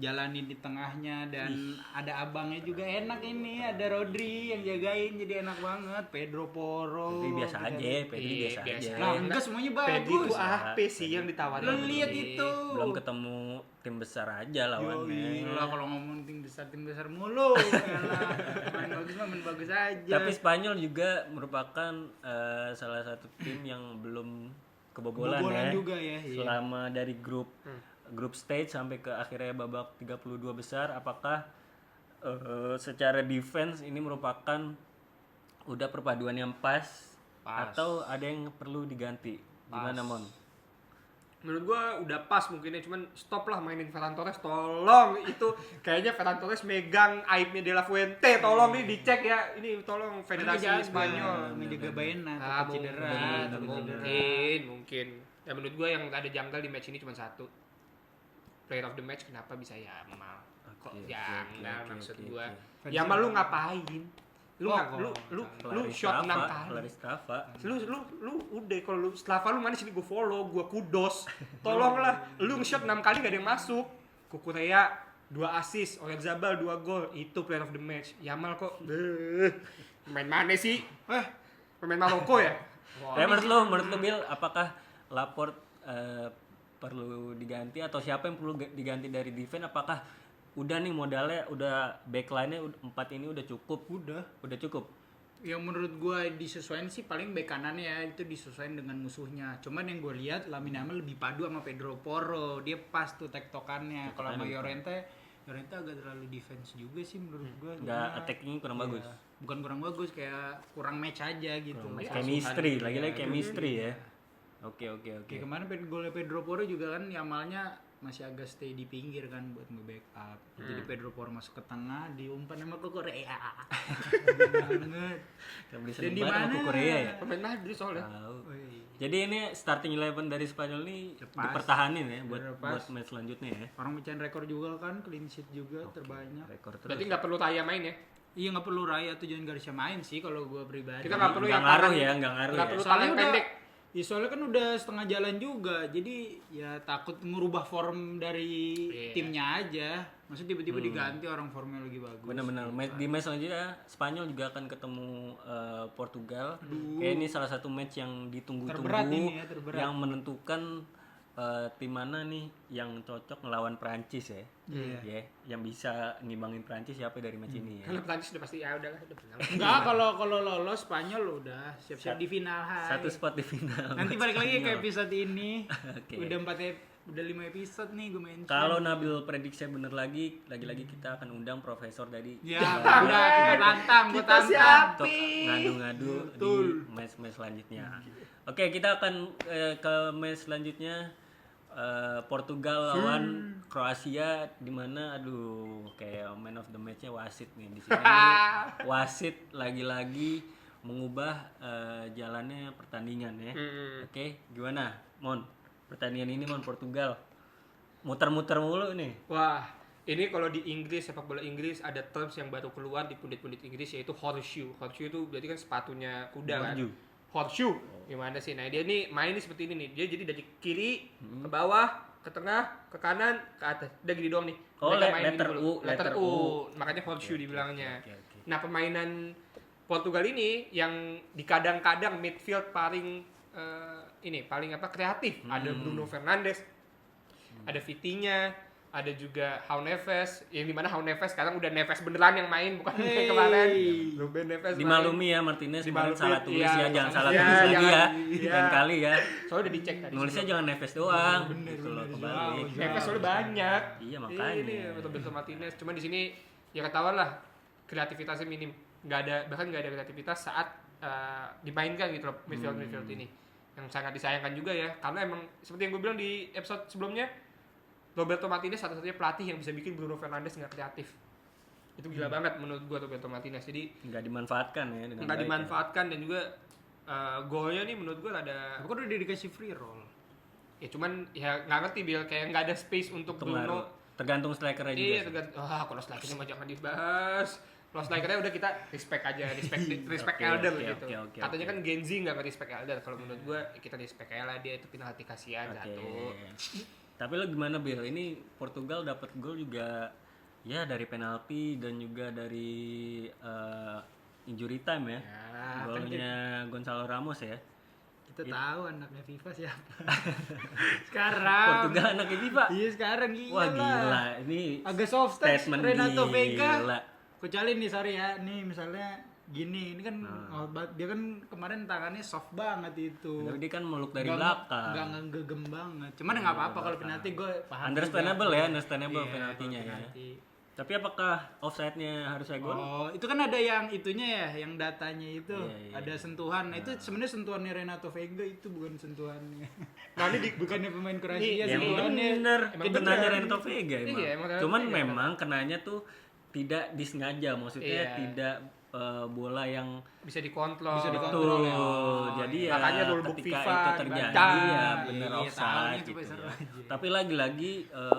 jalanin di tengahnya, dan ada abangnya juga enak ini, ada Rodri yang jagain, jadi enak banget. Pedro Porro. Pedri biasa aja, Pedri biasa aja. Nah, enggak semuanya Pedri bagus. itu apa sih yang ditawarin? Lo lihat itu. Belum ketemu tim besar aja lawannya. Gila, kalau ngomong tim besar mulu. Yalah, main bagus aja. Tapi Spanyol juga merupakan salah satu tim yang belum kebobolan ya. Juga ya. Iya. Selama dari grup stage sampai ke akhirnya babak 32 besar, apakah secara defense ini merupakan udah perpaduan yang pas atau ada yang perlu diganti? Gimana Mon? Menurut gua udah pas mungkinnya, cuman stop lah mainin Ferran Torres, tolong. Itu kayaknya Ferran Torres megang aibnya De La Fuente, tolong nih dicek ya. Ini tolong Federasi Spanyol menjaga Baena takut cedera. mungkin. Ya menurut gua yang ada janggal di match ini cuma satu. Player of the match kenapa bisa Yamal? Kok janggal maksud gua. Yamal lu ngapain? Lu shot 6 kali. Lu udah, kalau lu Slava lu mana sini gue follow, gue kudos. Tolonglah, lu nge-shot 6 kali gak ada yang masuk. Korea 2 assist, Oyarzabal 2 gol, itu player of the match. Yamal kok main mana sih? Pemain Maroko ya? Tapi menurut lu Bill, apakah Laporte perlu diganti atau siapa yang perlu diganti dari defense? Apakah udah nih modalnya, udah backline-nya 4 ini udah cukup? Udah cukup. Yang menurut gue disesuaikan sih paling bek kanannya ya, itu disesuaikan dengan musuhnya. Cuman yang gue lihat Lamine Yamal lebih padu sama Pedro Porro, dia pas tuh tektokannya. Kalau sama Llorente agak terlalu defense juga sih menurut gue. Nggak attacking kurang bagus. Bukan kurang bagus, kayak kurang match aja gitu. Chemistry, lagi-lagi chemistry ya. Oke. Kayak kemarin golnya Pedro Porro juga kan Yamalnya masih agak stay di pinggir kan buat nge-backup. Jadi Pedro Porro masuk ke tengah, diumpan sama ke Korea. banget. Dan di mana Korea ya? Pemain Madrid soalnya. Tahu. Jadi ini starting 11 dari Spanyol nih dipertahanin ya buat match selanjutnya ya. Orang mecahin rekor juga kan, clean sheet juga terbanyak. Rekor terus. Berarti nggak perlu Raya main ya? Iya nggak perlu Raya atau John Garcia main sih kalau gue pribadi. Kita nggak perlu nggak yang ngaruh tangan- ya, nggak ngaruh nggak ya. perlu Soalnya tangan udah- pendek. Ya soalnya kan udah setengah jalan juga, jadi ya takut ngubah form dari timnya aja. Maksudnya tiba-tiba diganti orang formnya lagi bagus. Benar-benar di match selanjutnya Spanyol juga akan ketemu Portugal. Kayak ini salah satu match yang ditunggu-tunggu, Terberat ini ya, terberat. yang menentukan tim mana nih yang cocok ngelawan Prancis ya. Ya, yang bisa ngimbangin Prancis siapa dari match ini ya. Kalau Prancis udah pasti ya udahlah udah menang. Enggak, kalau lolos Spanyol udah siap-siap di final. Satu spot di final. Nanti balik lagi ke episode ini. Oke. Udah 5 episode nih gue main. Kalau Nabil prediksi bener lagi kita akan undang profesor dari Ya, udah kita tantang, gue Kita tantang. untuk ngadu-ngadu di match-match selanjutnya. Oke, kita akan ke match selanjutnya. Portugal lawan Kroasia, di mana kayak man of the match-nya wasit nih di sini. Wasit lagi-lagi mengubah jalannya pertandingan ya. Oke, gimana Mon? Pertandingan ini Mon, Portugal muter-muter mulu nih. Wah, ini kalau di Inggris, sepak bola Inggris ada terms yang baru keluar di pundit-pundit Inggris yaitu horseshoe. Horseshoe itu berarti kan sepatunya kuda kan. Horseshoe. Gimana sih? Nah, dia nih main seperti ini nih. Dia jadi dari kiri ke bawah, ke tengah, ke kanan, ke atas. Udah gini doang nih. Oh, Mereka main letter gini U, dulu. Letter U. Makanya horseshoe Oke, dibilangnya. oke. Nah, permainan Portugal ini yang di kadang-kadang midfield paling paling kreatif. Ada Bruno Fernandes, ada Vitinha, ada juga João Neves, yang dimana João Neves sekarang udah Neves beneran yang main, bukan kayak kemarin. Ruben Neves Dimaklumi ya Martinez kemarin salah tulis ya, jangan salah iya, tulis lagi ya. iya. Lain kali ya. Soalnya udah dicek tadi. Nulisnya jangan Neves doang. Gitu loh kebalik. Neves soalnya banyak. Iya, makanya. Ini Roberto Martinez. Cuma di sini ya ketahuan lah kreativitasnya minim. Bahkan nggak ada kreativitas saat dimainkan gitu loh midfield ini. Yang sangat disayangkan juga ya, karena emang seperti yang gue bilang di episode sebelumnya, Roberto Martinez satu-satunya pelatih yang bisa bikin Bruno Fernandes nggak kreatif. Itu gila banget menurut gue Roberto Martinez. Jadi nggak dimanfaatkan ya dengan nggak baik dimanfaatkan dan juga golnya nih menurut gue ada. Aku udah dikasih free roll. Ya cuman ya nggak ngerti Bill, kayak nggak ada space untuk Bruno. Tergantung strikernya juga. Iya tergantung. Kalau strikernya mah jangan dibahas. Kalau strikernya udah kita respect aja, respect elder gitu. Katanya kan Gen Z nggak respect elder. Kalau menurut gue kita respect lah, dia itu penalti kasihan satu. Tapi lo gimana Bill? Ini Portugal dapat gol juga ya dari penalti dan juga dari injury time ya. Golnya Gonzalo Ramos ya. Kita tahu anaknya FIFA siapa. Sekarang Portugal anaknya FIFA. Iya sekarang gila. Wah gila, ini agak soft touch statement Renato Vega. gila. Kecuali nih sorry ya, nih misalnya gini, ini kan dia kan kemarin tangannya soft banget itu. Tapi dia kan meluk dari belakang. Enggak ngegegem banget. Cuman enggak apa-apa kalau penalti gue paham. Understandable ya, understandable Iya, penaltinya ya. penalti. Tapi apakah offside-nya harus saya gol? Oh, itu kan ada yang itunya ya, yang datanya itu Iya. ada sentuhan. Nah, itu sebenarnya sentuhannya Renato Vega itu bukan sentuhannya. Nah ini bukannya pemain Kroasia Yang sentuhannya. bener, Emang kenanya bener. Renato Vega emang. Iya, emang Renato Cuman Vega. memang kenanya tuh tidak disengaja, maksudnya Iya. tidak bola yang bisa dikontrol. Kontrol ya. Jadi ya Makanya rulebook ketika FIFA itu terjadi dibaca. ya bener Iya, offside tahunya gitu cuma seru ya. aja. Tapi lagi-lagi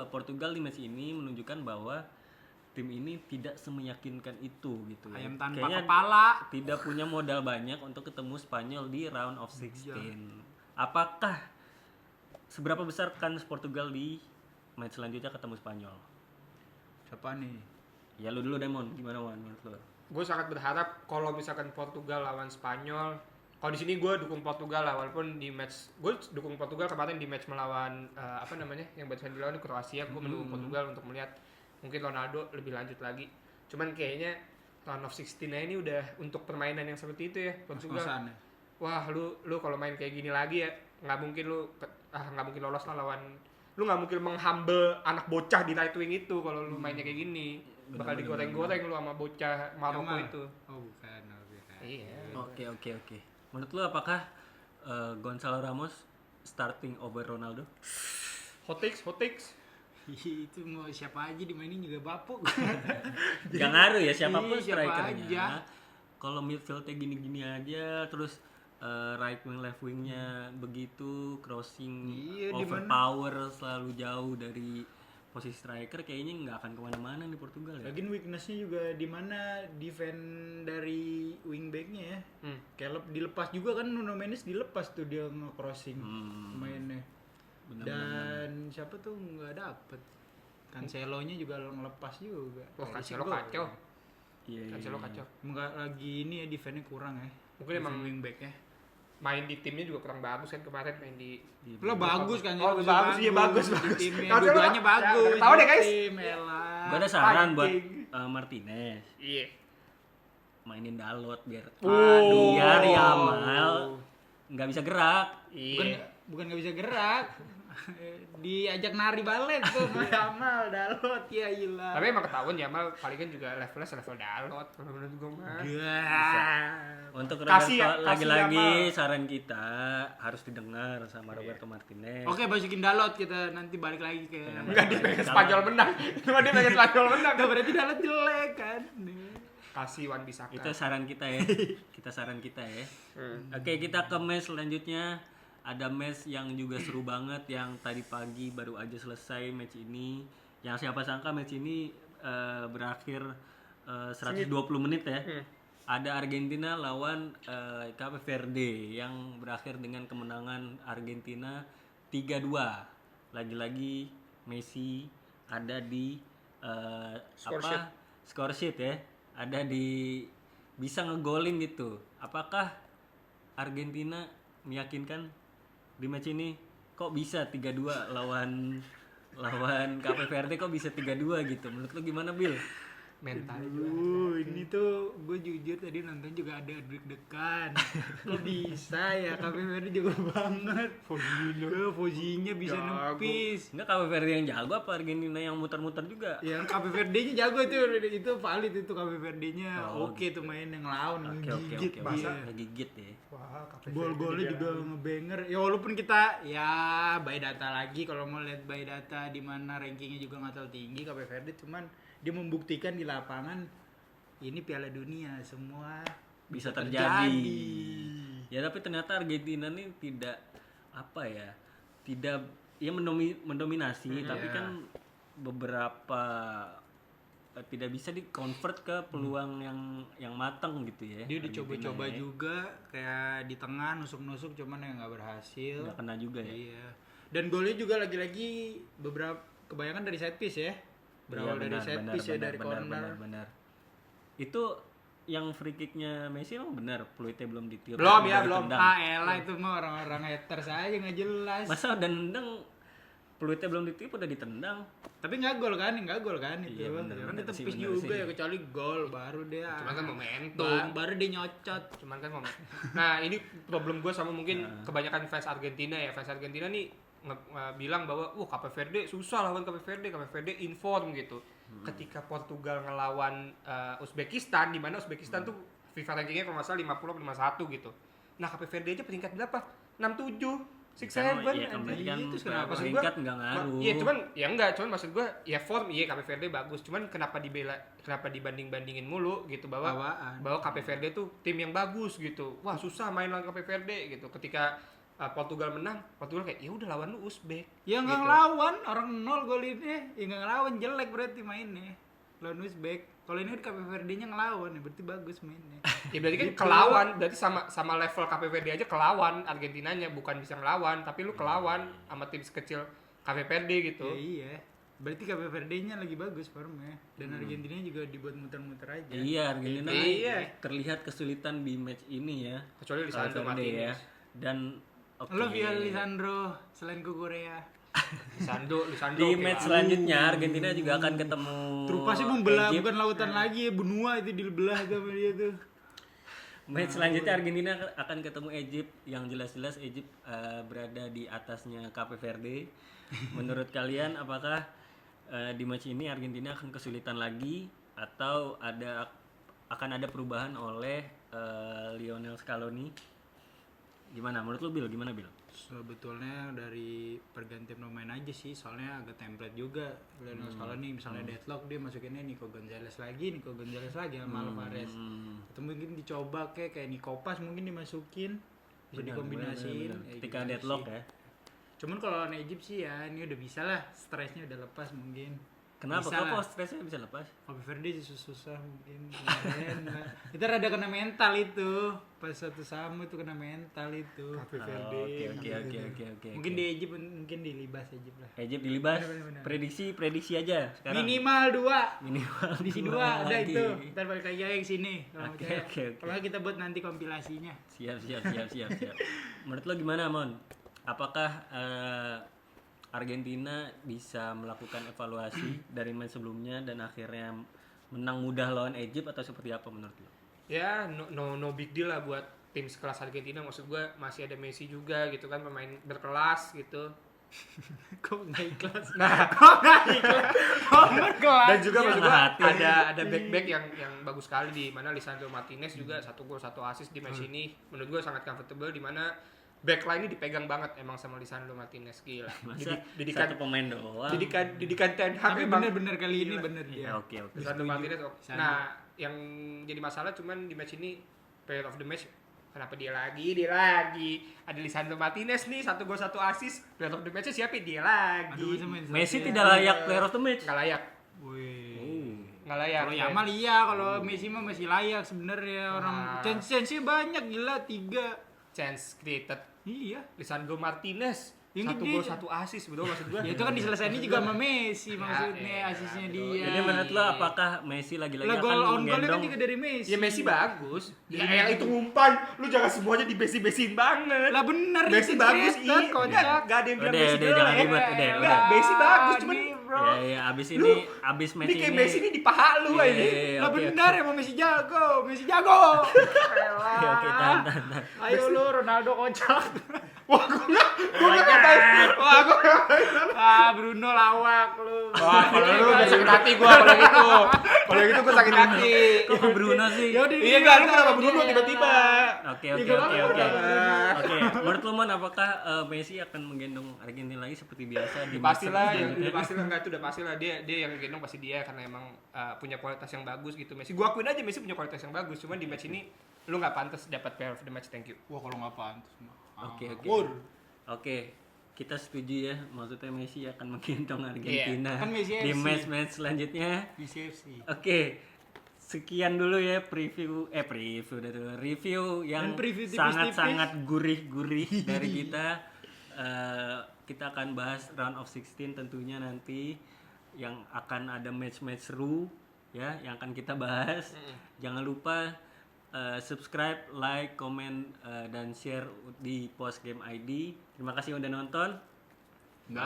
Portugal di match ini menunjukkan bahwa tim ini tidak semeyakinkan itu gitu ya. Ayam tanpa Kayaknya kepala. tidak punya modal banyak untuk ketemu Spanyol di round of 16. Iya. Apakah seberapa besar kans Portugal di match selanjutnya ketemu Spanyol? Siapa nih? Ya lu dulu Demon, gimana Wan menurut lu? Gue sangat berharap kalau misalkan Portugal lawan Spanyol. Kalau di sini gue dukung Portugal lah, walaupun di match gue dukung Portugal kemarin di match melawan yang barusan dilawan Kroasia. Gue mendukung Portugal untuk melihat mungkin Ronaldo lebih lanjut lagi. Cuman kayaknya Round of 16 ini udah untuk permainan yang seperti itu ya Portugal. Kos-kosan ya. Wah lu kalau main kayak gini lagi ya nggak mungkin nggak mungkin lolos lah lawan. Lu nggak mungkin menghumble anak bocah di right wing itu kalau lu mainnya kayak gini. Bakal digoreng-goreng lu sama bocah Maroko itu. Oh bukan. Iya. Oke. Menurut lu apakah Gonzalo Ramos starting over Ronaldo? Hot takes. Itu mau siapa aja dimainin juga bapuk. Gak ngaruh ya siapapun Iya, siapa strikernya. aja. Kalau midfieldnya gini-gini aja, terus right wing left wingnya begitu, crossing Iya, overpower selalu jauh dari posisi striker, kayaknya nggak akan kemana-mana nih Portugal ya. Lagian weaknessnya juga di mana defend dari wingbacknya ya. Kayak dilepas juga kan, Nuno Mendes dilepas tuh dia nge-crossing mainnya. Dan siapa tuh nggak dapet. Cancelo-nya juga ngelepas juga. Wah, Kayak Cancelo gol. kacau. Iya. Cancelo kacau. Enggak lagi ini ya, defense-nya kurang ya. Mungkin emang wingback ya. main di timnya juga kurang bagus kan kemarin main di Lo bagus kan? Oh, bagus. Timnya Cancelo dua-duanya bagus. tahu deh, guys. Tim, elah. Gue ada saran buat Anjing. Martinez, Iya. mainin Dalot biar Waduh. biar Yamal nggak bisa gerak. Bukan nggak bisa gerak. Diajak nari balet tuh sama Yamal, Dalot ya ilah. Tapi emang ketahuan Yamal palingan juga levelnya selevel Dalot kalau menurut gue mah. Untuk Kasih ya, Roberto, kasih lagi-lagi Yamal. saran kita harus didengar sama Roberto Martinez. Oke, masukin Dalot, kita nanti balik lagi ke. Enggak, dia pengen Spanyol menang. Cuma dia pengen Spanyol menang. Enggak berarti Dalot jelek kan. Kasih Wan Bisaka. Itu saran kita ya. saran kita ya. Oke, kita ke match selanjutnya. Ada match yang juga seru banget yang tadi pagi baru aja selesai match ini. Yang siapa sangka match ini berakhir 120 menit ya. Ada Argentina lawan Cape Verde yang berakhir dengan kemenangan Argentina 3-2. Lagi-lagi Messi ada di score sheet ya. Ada di bisa ngegolin gitu. Apakah Argentina meyakinkan di match ini? Kok bisa 3-2 lawan Cape Verde, kok bisa 3-2 gitu? Menurut lu gimana, Bill? Mental. Ini tuh gue jujur tadi nonton juga ada deg-degan. Kok bisa ya, Cape Verde juga banget. Fosinya bisa nepis. Enggak, Cape Verde yang jago apa Argentina yang muter-muter juga? Yang Cape Verde-nya jago itu valid itu Cape Verde-nya. Oke tuh main yang lawan Oke. Iya. Ngegigit ya. Wah, Gol-golnya juga ngebanger. Ya walaupun kita ya by data lagi, kalau mau lihat by data di mana rankingnya juga nggak terlalu tinggi Cape Verde, cuman dia membuktikan di lapangan ini Piala Dunia semua Bisa terjadi. Ya tapi ternyata Argentina nih tidak mendominasi, tapi kan beberapa tidak bisa di-convert ke peluang yang matang gitu ya. Dia udah Argentina coba-coba ya. juga kayak di tengah nusuk-nusuk cuman yang nggak berhasil. Nggak kena juga ya. Iya. Dan golnya juga lagi-lagi beberapa kebanyakan dari set piece ya. Berawal dari set piece ya, dari corner. Benar. Itu yang free kicknya Messi emang benar, peluitnya belum ditiup. Belum baru ya, belum. ditendang. Elah itu mah orang-orang haters aja nggak jelas. Masa udah nendang peluitnya belum ditiup udah ditendang. Tapi nggak gol kan itu. Iya, bener, Kan bener itu sih, tepis bener juga sih. ya, kecuali gol baru dia. Cuman kan momentum. Baru dia nyocot. Cuman kan nah ini problem gue sama mungkin kebanyakan fans Argentina ya. Fans Argentina nih bilang bahwa Cape Verde susah lawan Cape Verde inform gitu. Ketika Portugal ngelawan Uzbekistan, di mana Uzbekistan tuh FIFA rankingnya kalau nggak salah 50 51 gitu. Nah Cape Verde aja peringkat berapa? 67 6-7 Iya, kembali kan Itu kenapa sih? peringkat nggak ngaruh. Iya, cuman maksud gua ya form Cape Verde bagus, cuman kenapa dibanding-bandingin mulu gitu bahwa Cape Verde tuh tim yang bagus gitu. Wah, susah main lawan Cape Verde gitu. Ketika Portugal menang, Portugal kayak ya udah lawan lu Uzbek. Ya nggak ngelawan, orang 0 golinnya. Ya nggak ngelawan, jelek berarti mainnya. Lawan Uzbek. Kalau ini Cape Verde-nya ngelawan ya, berarti bagus mainnya. Ya berarti kan kelawan, berarti sama level Cape Verde aja kelawan Argentinanya, bukan bisa ngelawan, tapi lu kelawan sama tim sekecil Cape Verde gitu. Ya iya. Berarti Cape Verde-nya lagi bagus formnya. Dan Argentina juga dibuat muter-muter aja. Iya, Argentina Iya. terlihat kesulitan di match ini ya. Kecuali Lisandro Cape Verde Martinez. Dan oke. Lo via Lisandro selain ke Korea. Lisandro Di oke match lah. selanjutnya Argentina juga akan ketemu Trupa sih membelah Egypt. bukan lautan lagi ya, benua itu dibelah sama dia tuh. Match selanjutnya Argentina akan ketemu Egypt, yang jelas-jelas Egypt berada di atasnya Cape Verde. Menurut kalian apakah di match ini Argentina akan kesulitan lagi atau akan ada perubahan oleh Lionel Scaloni? Gimana menurut lu Bil? Gimana Bil? Sebetulnya dari pergantian pemain aja sih, soalnya agak template juga. Lionel Scaloni misalnya deadlock dia masukinnya Nico Gonzalez lagi sama Alvarez. Atau mungkin dicoba kayak Nico Pas mungkin dimasukin, bisa dikombinasiin. Bener. Ya, Ketika gitu deadlock sih. ya. Cuman kalau lawan Egypt sih ya ini udah bisa lah, stresnya udah lepas mungkin. Kenapa? Bisa lah. Kok stresnya bisa lepas? Cape Verde susah mungkin kemarin. Kita rada kena mental itu. Pas satu sama itu kena mental itu. Cape Verde. Oke. Mungkin di Egypt mungkin dilibas Egypt lah. Egypt dilibas. Bener. Prediksi aja sekarang. Minimal 2. Minimal Di sini 2 dua udah lagi. itu. Ntar balik lagi aja ke sini. Kalau Oke, percaya. oke. Kalau nggak kita buat nanti kompilasinya. Siap. Menurut lo gimana, Mon? Apakah Argentina bisa melakukan evaluasi dari match sebelumnya dan akhirnya menang mudah lawan Egypt atau seperti apa menurut lo? Ya no big deal lah buat tim sekelas Argentina, maksud gue masih ada Messi juga gitu kan, pemain berkelas gitu. Kok nggak ikhlas? Nah, berkelas. dan juga maksud gue hati. ada back yang bagus sekali, di mana Lisandro Martinez juga 1 gol 1 assist di match ini. Menurut gue sangat comfortable, di mana backline ini dipegang banget emang sama Lisandro Martinez, gila. Masa Didikan satu pemain doang? didikan Ten Hag Tapi emang bener-bener kali ini gila. bener dia. Ya, oke. Lisandro Martinez. Lisandro. Nah, yang jadi masalah cuman di match ini player of the match, kenapa dia lagi ada Lisandro Martinez nih 1 gol 1 assist, player of the match siapa dia lagi. Aduh, masa main Messi satu tidak ya. layak player of the match. Nggak layak, Wih. nggak layak. Kalau Yamal iya, kalau Messi mah masih layak sebenarnya. Orang chance-nya banyak gila 3. Chance created Iya. Lisandro Martinez Yang 1 gede. gol 1 assist, betul maksud gua. Ya itu kan diselesainnya juga sama Messi maksudnya, iya, asisnya betul. dia. Jadi menurut lo apakah Messi lagi-lagi lah akan gol on goalnya kan menggendong juga dari Messi. Ya Messi bagus. Ya itu ngumpan, lu jangan semuanya dibesi-besin banget. Lah bener Messi itu bagus, kelihatan, iya. kocak. Nggak ada yang bilang Udah, Messi jangan jelek. ribet, udah. Nggak, Messi bagus, cuman Nih, bro. Ya, abis Lu, match ini kayak Messi ini di paha lu Iya, ini. iya, Lah oke, bener emang Messi jago, Messi jago. Oke, tahan. Ayo lu Ronaldo kocak. Wah, gua nggak ngatain. Wah, gua nggak ngatain. Ah Bruno lawak lu. Wah, kalau lu udah sakit hati gua kalau gitu. Kalau gitu gua sakit hati. Kok ke Bruno sih? Ya udah, Iya enggak, lu kenapa Bruno tiba-tiba? Oke. Oke, menurut lu Man, apakah Messi akan menggendong Argentina lagi seperti biasa di Pastilah, match udah pastilah enggak itu udah pastilah dia yang gendong pasti dia, karena emang punya kualitas yang bagus gitu. Messi, gua akuin aja Messi punya kualitas yang bagus, cuman di match ini lu nggak pantas dapat player of the match, thank you. Wah kalau nggak pantas mah. Oke, kita setuju ya, maksudnya Messi akan menggendong Argentina Kan Messi di FC. match selanjutnya. Messi FC. Oke, sekian dulu ya review yang Dan preview tipis-tipis. sangat-sangat gurih-gurih dari kita. Kita akan bahas round of 16 tentunya nanti, yang akan ada match-match seru ya yang akan kita bahas. Jangan lupa subscribe, like, komen, dan share di Post Game ID. Terima kasih udah nonton. Bye.